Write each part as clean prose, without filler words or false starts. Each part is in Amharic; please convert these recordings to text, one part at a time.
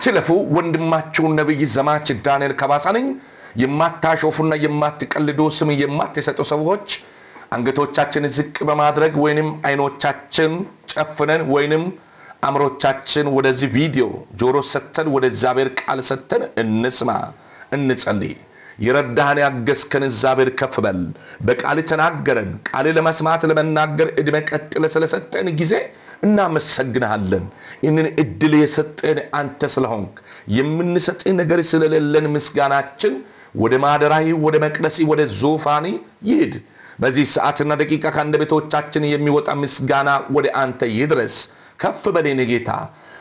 አትለፉ። ወንድማችሁ ነብይ ዘማች ዳንኤል ከባሳ ነኝ። የማታሾፉና የማትቀልዱ ስም የማትሰጡ ሰዎች አንገቶቻችን ዝቅ በማድረግ ወይንም አይኖቻችን ጨፍነን ወይንም አምሮቻችን ወደዚህ ቪዲዮ ጆሮ ሰተን ወደ እግዚአብሔር ቃል ሰተን እንስማ፣ እንጸልይ። ይረዳህን ያገዝከን እግዚአብሔር ከፍ በል። በቃል ተናገረን። ቃል ለመስማት ለመናገር እድሜ ቀጥለ ስለሰጠን ጊዜ እናመሰግንሃለን። ይህንን እድል የሰጠን አንተ ስለሆንክ የምንሰጥ ነገር ስለሌለን ምስጋናችን ወደ ማደራይ ወደ መቅደስ ወደ ዙፋኒ ይሄድ። በዚህ ሰዓትና ደቂቃ ከአንደበቶቻችን የሚወጣ ምስጋና ወደ አንተ ይድረስ። ከፍ በል የኔ ጌታ።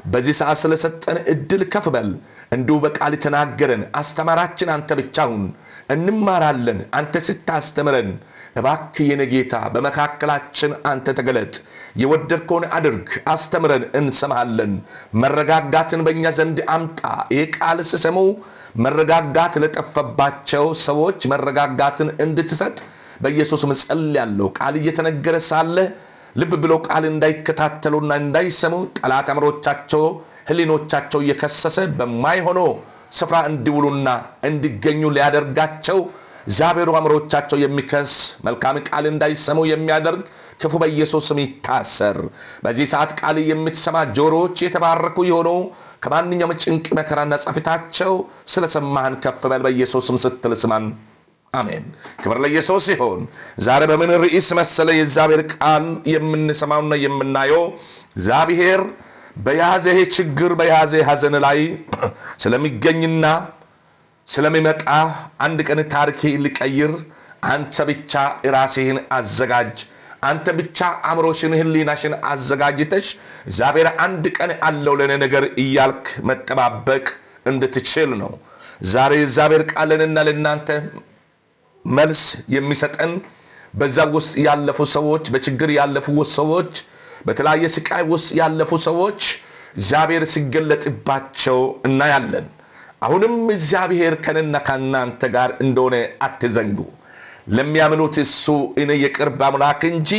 በዚህ ሰዓት ስለሰጠን እድል ከፍ በል። እንዲሁ በቃል ተናገረን። አስተማራችን አንተ ብቻ ሁን። እንማራለን አንተ ስታስተምረን። እባክህ የኔ ጌታ በመካከላችን አንተ ተገለጥ። የወደድከውን አድርግ። አስተምረን፣ እንሰማለን። መረጋጋትን በእኛ ዘንድ አምጣ። ይህ ቃል ሲሰሙ መረጋጋት ለጠፈባቸው ሰዎች መረጋጋትን እንድትሰጥ በኢየሱስ ስም ጸልያለሁ። ቃል እየተነገረ ሳለ ልብ ብለው ቃል እንዳይከታተሉና እንዳይሰሙ ጠላት አእምሮቻቸው ህሊኖቻቸው እየከሰሰ በማይሆነው ስፍራ እንዲውሉና እንዲገኙ ሊያደርጋቸው እግዚአብሔር አእምሮቻቸው የሚከስ መልካም ቃል እንዳይሰሙ የሚያደርግ ክፉ በኢየሱስ ስም ይታሰር። በዚህ ሰዓት ቃል የምትሰማ ጆሮዎች የተባረኩ የሆኑ ከማንኛውም ጭንቅ መከራና ጸፍታቸው ስለሰማህን ከፍ በል በኢየሱስ ስም ስትል ስማን። አሜን። ክብር ለኢየሱስ ይሁን። ዛሬ በምን ርዕስ መሰለ የእግዚአብሔር ቃል የምንሰማውና የምናየው? እግዚአብሔር በያዘ ችግር በያዘ ሐዘን ላይ ስለሚገኝና ስለሚመጣ አንድ ቀን ታሪክ ሊቀይር አንተ ብቻ ራስህን አዘጋጅ። አንተ ብቻ አእምሮሽን ህሊናሽን አዘጋጅተሽ እግዚአብሔር አንድ ቀን አለው ለኔ ነገር እያልክ መጠባበቅ እንድትችል ነው። ዛሬ እግዚአብሔር ቃልንና ለእናንተ መልስ የሚሰጠን በዛ ውስጥ ያለፉ ሰዎች፣ በችግር ያለፉ ሰዎች፣ በተለያየ ስቃይ ውስጥ ያለፉ ሰዎች እግዚአብሔር ሲገለጥባቸው እናያለን። አሁንም እግዚአብሔር ከነና ከናንተ ጋር እንደሆነ አትዘንጉ። ለሚያምኑት እሱ እኔ የቅርብ አምላክ እንጂ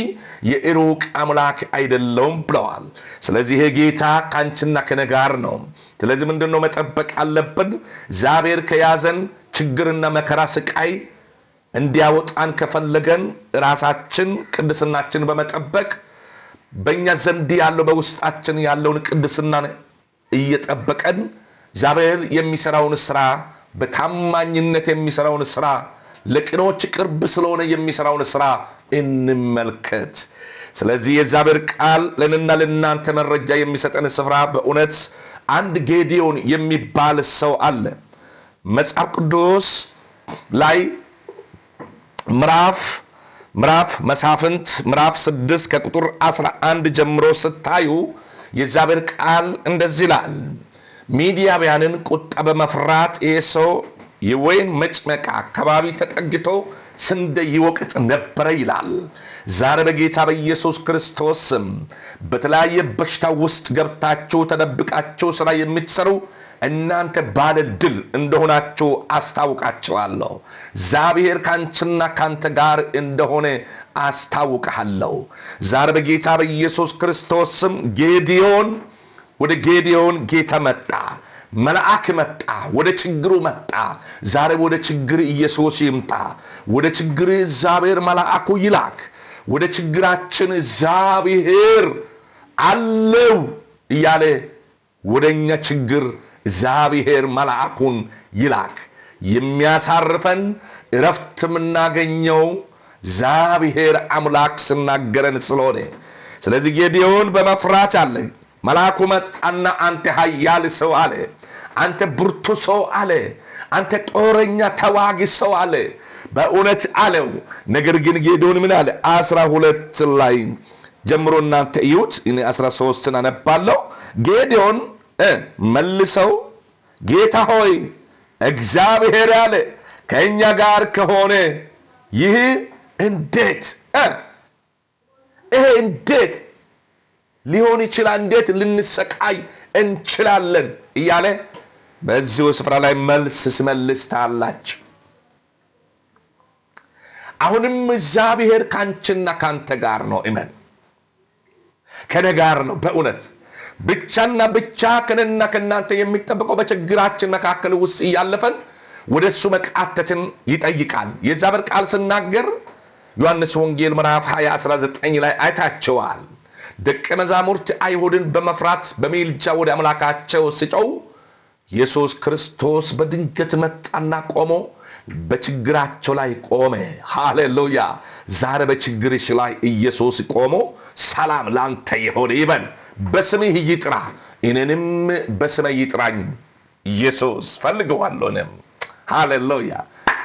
የሩቅ አምላክ አይደለሁም ብለዋል። ስለዚህ ይሄ ጌታ ካንቺና ከኔ ጋር ነው። ስለዚህ ምንድነው መጠበቅ አለብን? እግዚአብሔር ከያዘን ችግርና መከራ ስቃይ እንዲያወጣን ከፈለገን ራሳችን ቅድስናችን በመጠበቅ በእኛ ዘንድ ያለው በውስጣችን ያለውን ቅድስና እየጠበቀን እግዚአብሔር የሚሰራውን ስራ በታማኝነት የሚሰራውን ስራ ለቅኖች ቅርብ ስለሆነ የሚሰራውን ስራ እንመልከት። ስለዚህ የእግዚአብሔር ቃል ለእኔና ለእናንተ መረጃ የሚሰጠን ስፍራ በእውነት አንድ ጌዲዮን የሚባል ሰው አለ። መጽሐፍ ቅዱስ ላይ ምዕራፍ መሳፍንት ምዕራፍ 6 ከቁጥር 11 ጀምሮ ስታዩ የእግዚአብሔር ቃል እንደዚህ ይላል። ሚዲያውያንን ቁጣ በመፍራት ይህ ሰው የወይን መጭመቃ አካባቢ ተጠግቶ ስንዴ ይወቅጥ ነበረ ይላል። ዛሬ በጌታ በኢየሱስ ክርስቶስ ስም በተለያየ በሽታ ውስጥ ገብታችሁ ተደብቃችሁ ስራ የምትሰሩ እናንተ ባለ ድል እንደሆናችሁ አስታውቃችኋለሁ። እግዚአብሔር ካንቺና ካንተ ጋር እንደሆነ አስታውቃለሁ። ዛሬ በጌታ በኢየሱስ ክርስቶስ ስም ወደ ጌዲዮን ጌታ መጣ። መልአክ መጣ፣ ወደ ችግሩ መጣ። ዛሬ ወደ ችግር ኢየሱስ ይምጣ። ወደ ችግር እግዚአብሔር መልአኩ ይላክ። ወደ ችግራችን እግዚአብሔር አለው እያለ ወደኛ ችግር እግዚአብሔር መልአኩን ይላክ። የሚያሳርፈን እረፍት የምናገኘው እግዚአብሔር አምላክ ስናገረን ስለሆነ ስለዚህ ጌዲዮን በመፍራት አለ። መልአኩ መጣና አንተ ኃያል ሰው አለ፣ አንተ ብርቱ ሰው አለ፣ አንተ ጦረኛ ተዋጊ ሰው አለ። በእውነት አለው። ነገር ግን ጌዲዮን ምን አለ? 12 ላይ ጀምሮ እናንተ እዩት። እኔ 13ን አነባለሁ። ጌዲዮን መልሰው ጌታ ሆይ እግዚአብሔር ያለ ከእኛ ጋር ከሆነ ይህ እንዴት ሊሆን ይችላል? እንዴት ልንሰቃይ እንችላለን? እያለ በዚሁ ስፍራ ላይ መልስ ሲመልስ ታያላችሁ። አሁንም እግዚአብሔር ካንቺና ካንተ ጋር ነው። እመን፣ ከኔ ጋር ነው። በእውነት ብቻና ብቻ ከነና ከናንተ የሚጠበቀው በችግራችን መካከል ውስጥ እያለፈን ወደሱ መቃተትን ይጠይቃል። የእግዚአብሔር ቃል ሲናገር ዮሐንስ ወንጌል ምዕራፍ 20:19 ላይ አይታቸዋል። ደቀ መዛሙርት አይሁድን በመፍራት በምልጃ ወደ አምላካቸው ሲጮሁ ኢየሱስ ክርስቶስ በድንገት መጣና ቆሞ በችግራቸው ላይ ቆመ። ሃሌሉያ! ዛሬ በችግርሽ ላይ ኢየሱስ ቆሞ ሰላም ላንተ ይሁን ይበል። በስምህ ይጥራ፣ እኔንም በስምህ ይጥራኝ። ኢየሱስ ፈልገዋለሁ እኔም። ሃሌሉያ!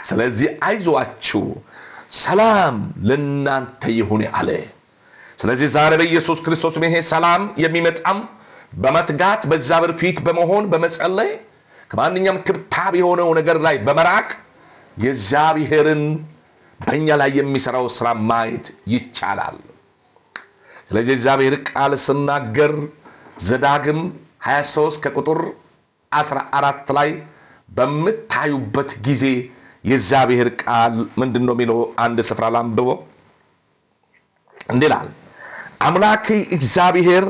ስለዚህ አይዟችሁ ሰላም ለናንተ ይሁን አለ። ስለዚህ ዛሬ በኢየሱስ ክርስቶስ ይሄ ሰላም የሚመጣም በመትጋት በእግዚአብሔር ፊት በመሆን በመጸለይ ከማንኛውም ትብታብ የሆነው ነገር ላይ በመራቅ የእግዚአብሔርን በእኛ ላይ የሚሰራው ስራ ማየት ይቻላል። ስለዚህ እግዚአብሔር ቃል ሲናገር ዘዳግም 23 ከቁጥር 14 ላይ በምታዩበት ጊዜ የእግዚአብሔር ቃል ምንድነው የሚለው? አንድ ስፍራ ላንብበው። እንዲህ ይላል፣ አምላክ እግዚአብሔር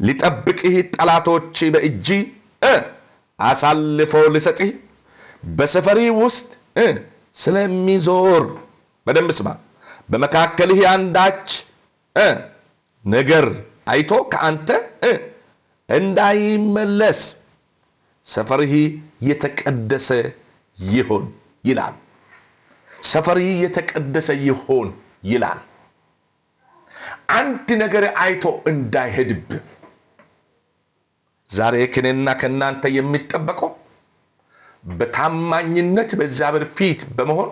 ሊጠብቅህ ጠላቶች በእጅ አሳልፎ ሊሰጥህ በሰፈሪ ውስጥ ስለሚዞር፣ በደንብ ስማ፣ በመካከልህ አንዳች ነገር አይቶ ከአንተ እንዳይመለስ ሰፈርህ የተቀደሰ ይሁን ይላል። ሰፈርህ የተቀደሰ ይሁን ይላል። አንድ ነገር አይቶ እንዳይሄድብህ ዛሬ ከኔና ከናንተ የሚጠበቀው በታማኝነት በእግዚአብሔር ፊት በመሆን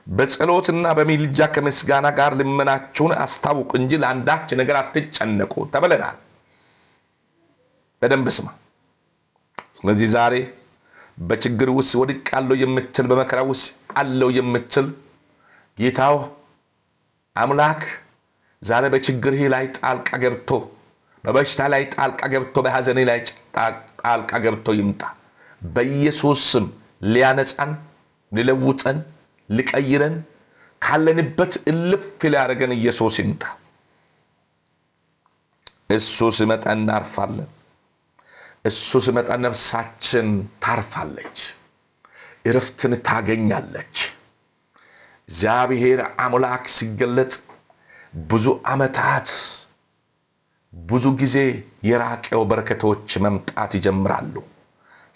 በጸሎትና በምልጃ ከምስጋና ጋር ልመናችሁን አስታውቁ እንጂ ለአንዳች ነገር አትጨነቁ ተብለናል። በደንብ ስማ። ስለዚህ ዛሬ በችግር ውስጥ ወድቃለሁ የምትል፣ በመከራ ውስጥ አለው የምትል ጌታው አምላክ ዛሬ በችግርህ ላይ ጣልቃ ገብቶ፣ በበሽታ ላይ ጣልቃ ገብቶ፣ በሐዘኔ ላይ ጣልቃ ገብቶ ይምጣ። በኢየሱስ ስም ሊያነጻን፣ ሊለውጠን፣ ሊቀይረን፣ ካለንበት እልፍ ሊያደርገን ኢየሱስ ይምጣ። እሱ ሲመጣ እናርፋለን። እሱ ሲመጣ ነፍሳችን ታርፋለች፣ እረፍትን ታገኛለች። እግዚአብሔር አምላክ ሲገለጥ ብዙ ዓመታት ብዙ ጊዜ የራቀው በረከቶች መምጣት ይጀምራሉ።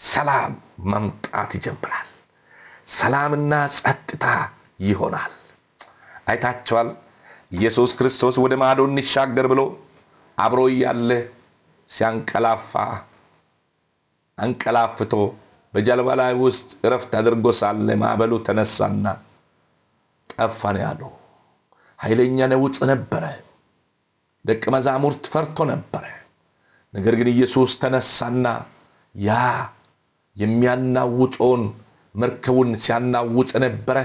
ሰላም መምጣት ይጀምራል። ሰላምና ጸጥታ ይሆናል። አይታቸዋል። ኢየሱስ ክርስቶስ ወደ ማዶ እንሻገር ብሎ አብሮ እያለ ሲያንቀላፋ አንቀላፍቶ በጀልባ ላይ ውስጥ እረፍት አድርጎ ሳለ ማዕበሉ ተነሳና ጠፋ ነው ያለው። ኃይለኛ ነውጥ ነበረ። ደቀ መዛሙርት ፈርቶ ነበረ። ነገር ግን ኢየሱስ ተነሳና ያ የሚያናውጠውን መርከቡን ሲያናውጥ ነበረ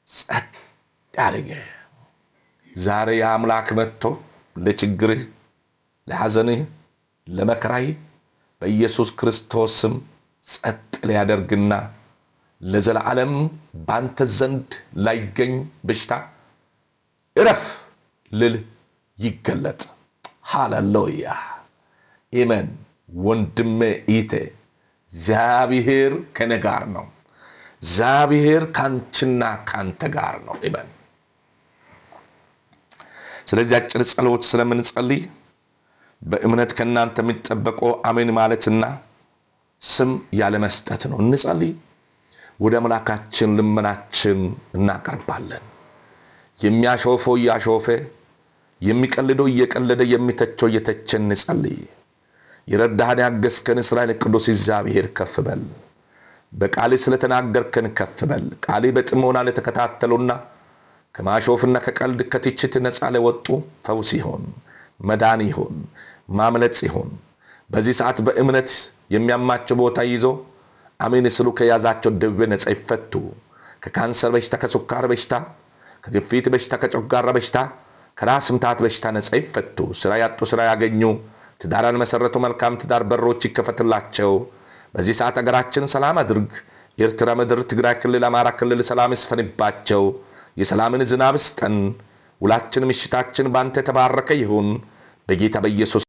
ጸጥ ያለገ። ዛሬ የአምላክ መጥቶ ለችግርህ፣ ለሐዘንህ፣ ለመከራህ በኢየሱስ ክርስቶስ ስም ጸጥ ሊያደርግና ለዘላለም ባንተ ዘንድ ላይገኝ በሽታ እረፍ ልል ይገለጥ። ሃሌሉያ አሜን። ወንድሜ ኢቴ እግዚአብሔር ከኔ ጋር ነው። እግዚአብሔር ካንቺና ካንተ ጋር ነው። አሜን። ስለዚህ አጭር ጸሎት ስለምንጸልይ በእምነት ከናንተ የሚጠበቀው አሜን ማለትና ስም ያለ መስጠት ነው። እንጸልይ። ወደ አምላካችን ልመናችን እናቀርባለን። የሚያሾፈው እያሾፈ፣ የሚቀልደው እየቀለደ፣ የሚተቸው እየተቸ እንጸልይ። የረዳህን ያገዝከን እስራኤል ቅዱስ እግዚአብሔር ከፍ በል። በቃል ስለተናገርከን ከፍ በል። ቃል በጥሞና ለተከታተሉና ከማሾፍና ከቀልድ ከትችት ነፃ ለወጡ ፈውስ ይሁን፣ መዳን ይሁን፣ ማምለጥ ይሁን። በዚህ ሰዓት በእምነት የሚያማቸው ቦታ ይዞ አሜን ስሉ ከያዛቸው ደዌ ነፃ ይፈቱ። ከካንሰር በሽታ፣ ከስኳር በሽታ፣ ከግፊት በሽታ፣ ከጨጓራ በሽታ፣ ከራስ ምታት በሽታ ነፃ ይፈቱ። ስራ ያጡ ስራ ያገኙ፣ ትዳራን መሰረቱ መልካም ትዳር በሮች ይከፈትላቸው። በዚህ ሰዓት አገራችን ሰላም አድርግ። ኤርትራ ምድር፣ ትግራይ ክልል፣ አማራ ክልል ሰላም ይስፈንባቸው። የሰላምን ዝናብ ስጠን። ውላችን ምሽታችን ባንተ ተባረከ ይሁን በጌታ በኢየሱስ